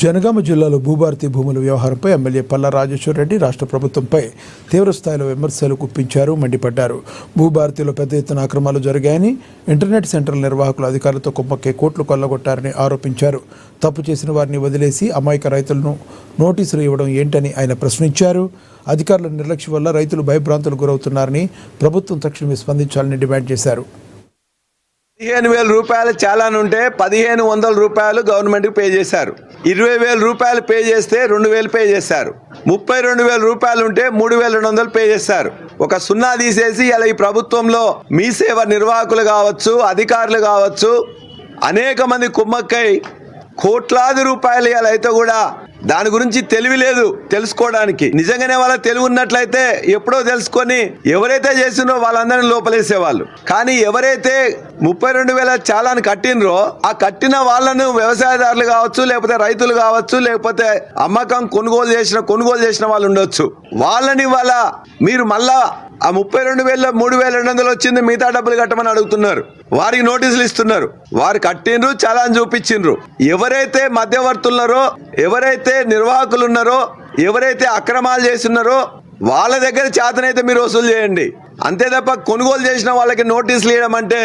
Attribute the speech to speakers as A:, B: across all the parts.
A: జనగామ జిల్లాలో భూభారతి భూముల వ్యవహారంపై ఎమ్మెల్యే పల్లా రాజేశ్వర్ రెడ్డి రాష్ట్ర ప్రభుత్వంపై తీవ్రస్థాయిలో విమర్శలు గుప్పించారు, మండిపడ్డారు. భూభారతిలో పెద్ద ఎత్తున అక్రమాలు జరిగాయని, ఇంటర్నెట్ సెంటర్ల నిర్వాహకులు అధికారులతో కుమ్మక్కే కోట్లు కొల్లగొట్టారని ఆరోపించారు. తప్పు చేసిన వారిని వదిలేసి అమాయక రైతులను నోటీసులు ఇవ్వడం ఏంటని ఆయన ప్రశ్నించారు. అధికారుల నిర్లక్ష్యం వల్ల రైతులు భయభ్రాంతులకు గురవుతున్నారని ప్రభుత్వం తక్షణమే స్పందించాలని డిమాండ్ చేశారు.
B: 15,000 రూపాయలు చాలాన్ ఉంటే 1,500 రూపాయలు గవర్నమెంట్కి పే చేశారు. 20,000 రూపాయలు పే చేస్తే 2,000 పే చేశారు. 32,000 రూపాయలు ఉంటే 3,200 పే చేశారు. ఒక సున్నా తీసేసి ఇలా ఈ ప్రభుత్వంలో మీ సేవ నిర్వాహకులు కావచ్చు, అధికారులు కావచ్చు, అనేక మంది కుమ్మక్కై కోట్లాది రూపాయలు ఇలా అయితే కూడా దాని గురించి తెలివి లేదు తెలుసుకోవడానికి. నిజంగానే వాళ్ళ తెలివి ఉన్నట్లయితే ఎప్పుడో తెలుసుకొని ఎవరైతే చేసినో వాళ్ళందరినీ లోపలేసేవాళ్ళు. కానీ ఎవరైతే 32,000 చాలాను కట్టినరో ఆ కట్టిన వాళ్ళను వ్యవసాయదారులు కావచ్చు, లేకపోతే రైతులు కావచ్చు, లేకపోతే అమ్మకం కొనుగోలు చేసిన వాళ్ళు ఉండొచ్చు. వాళ్ళని వాళ్ళ మీరు మళ్ళా ఆ 32,000 3,200 వచ్చింది, మిగతా డబ్బులు కట్టమని అడుగుతున్నారు. వారికి నోటీసులు ఇస్తున్నారు. వారు కట్టినరు, చాలాన్ చూపించిండ్రు. ఎవరైతే మధ్యవర్తులున్నారో, ఎవరైతే నిర్వాహకులు ఉన్నారో, ఎవరైతే అక్రమాలు చేస్తున్నారో వాళ్ళ దగ్గర చేతనైతే మీరు వసూలు చేయండి. అంతే తప్ప కొనుగోలు చేసిన వాళ్ళకి నోటీసులు ఇవ్వడం అంటే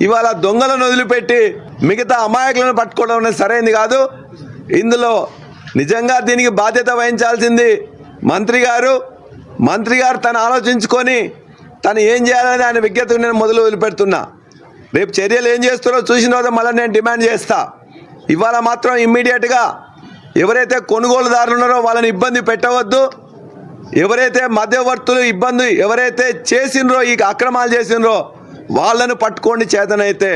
B: ఇవాళ దొంగలను వదిలిపెట్టి మిగతా అమాయకులను పట్టుకోవడం అనేది సరైనది కాదు. ఇందులో నిజంగా దీనికి బాధ్యత వహించాల్సింది మంత్రి గారు తను ఆలోచించుకొని తను ఏం చేయాలని ఆయన విజ్ఞతకు నేను మొదలు వదిలిపెడుతున్నా. రేపు చర్యలు ఏం చేస్తారో చూసిన తర్వాత మళ్ళీ నేను డిమాండ్ చేస్తా. ఇవాళ మాత్రం ఇమ్మీడియట్గా ఎవరైతే కొనుగోలుదారులు ఉన్నారో వాళ్ళని ఇబ్బంది పెట్టవద్దు. ఎవరైతే మధ్యవర్తులు ఎవరైతే చేసినరో, ఈ అక్రమాలు చేసినరో వాళ్ళను పట్టుకోండి. చేతనైతే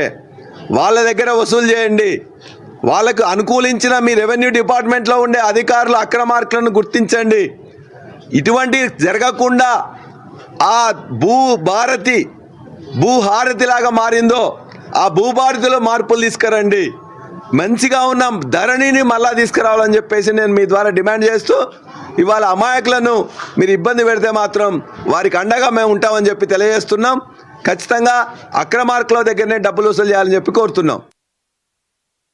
B: వాళ్ళ దగ్గర వసూలు చేయండి. వాళ్ళకు అనుకూలించిన మీ రెవెన్యూ డిపార్ట్మెంట్లో ఉండే అధికారుల అక్రమార్కులను గుర్తించండి. ఇటువంటి జరగకుండా ఆ భూహారతిలాగా మారిందో ఆ భూభారతిలో మార్పులు తీసుకురండి. మంచిగా ఉన్న ధరణిని మళ్ళా తీసుకురావాలని చెప్పేసి నేను మీ ద్వారా డిమాండ్ చేస్తూ, ఇవాళ అమాయకులను మీరు ఇబ్బంది పెడితే మాత్రం వారికి అండగా మేము ఉంటామని చెప్పి తెలియజేస్తున్నాం. ఖచ్చితంగా అక్రమార్కుల దగ్గరనే డబ్బులు వసూలు చేయాలని చెప్పి కోరుతున్నాం.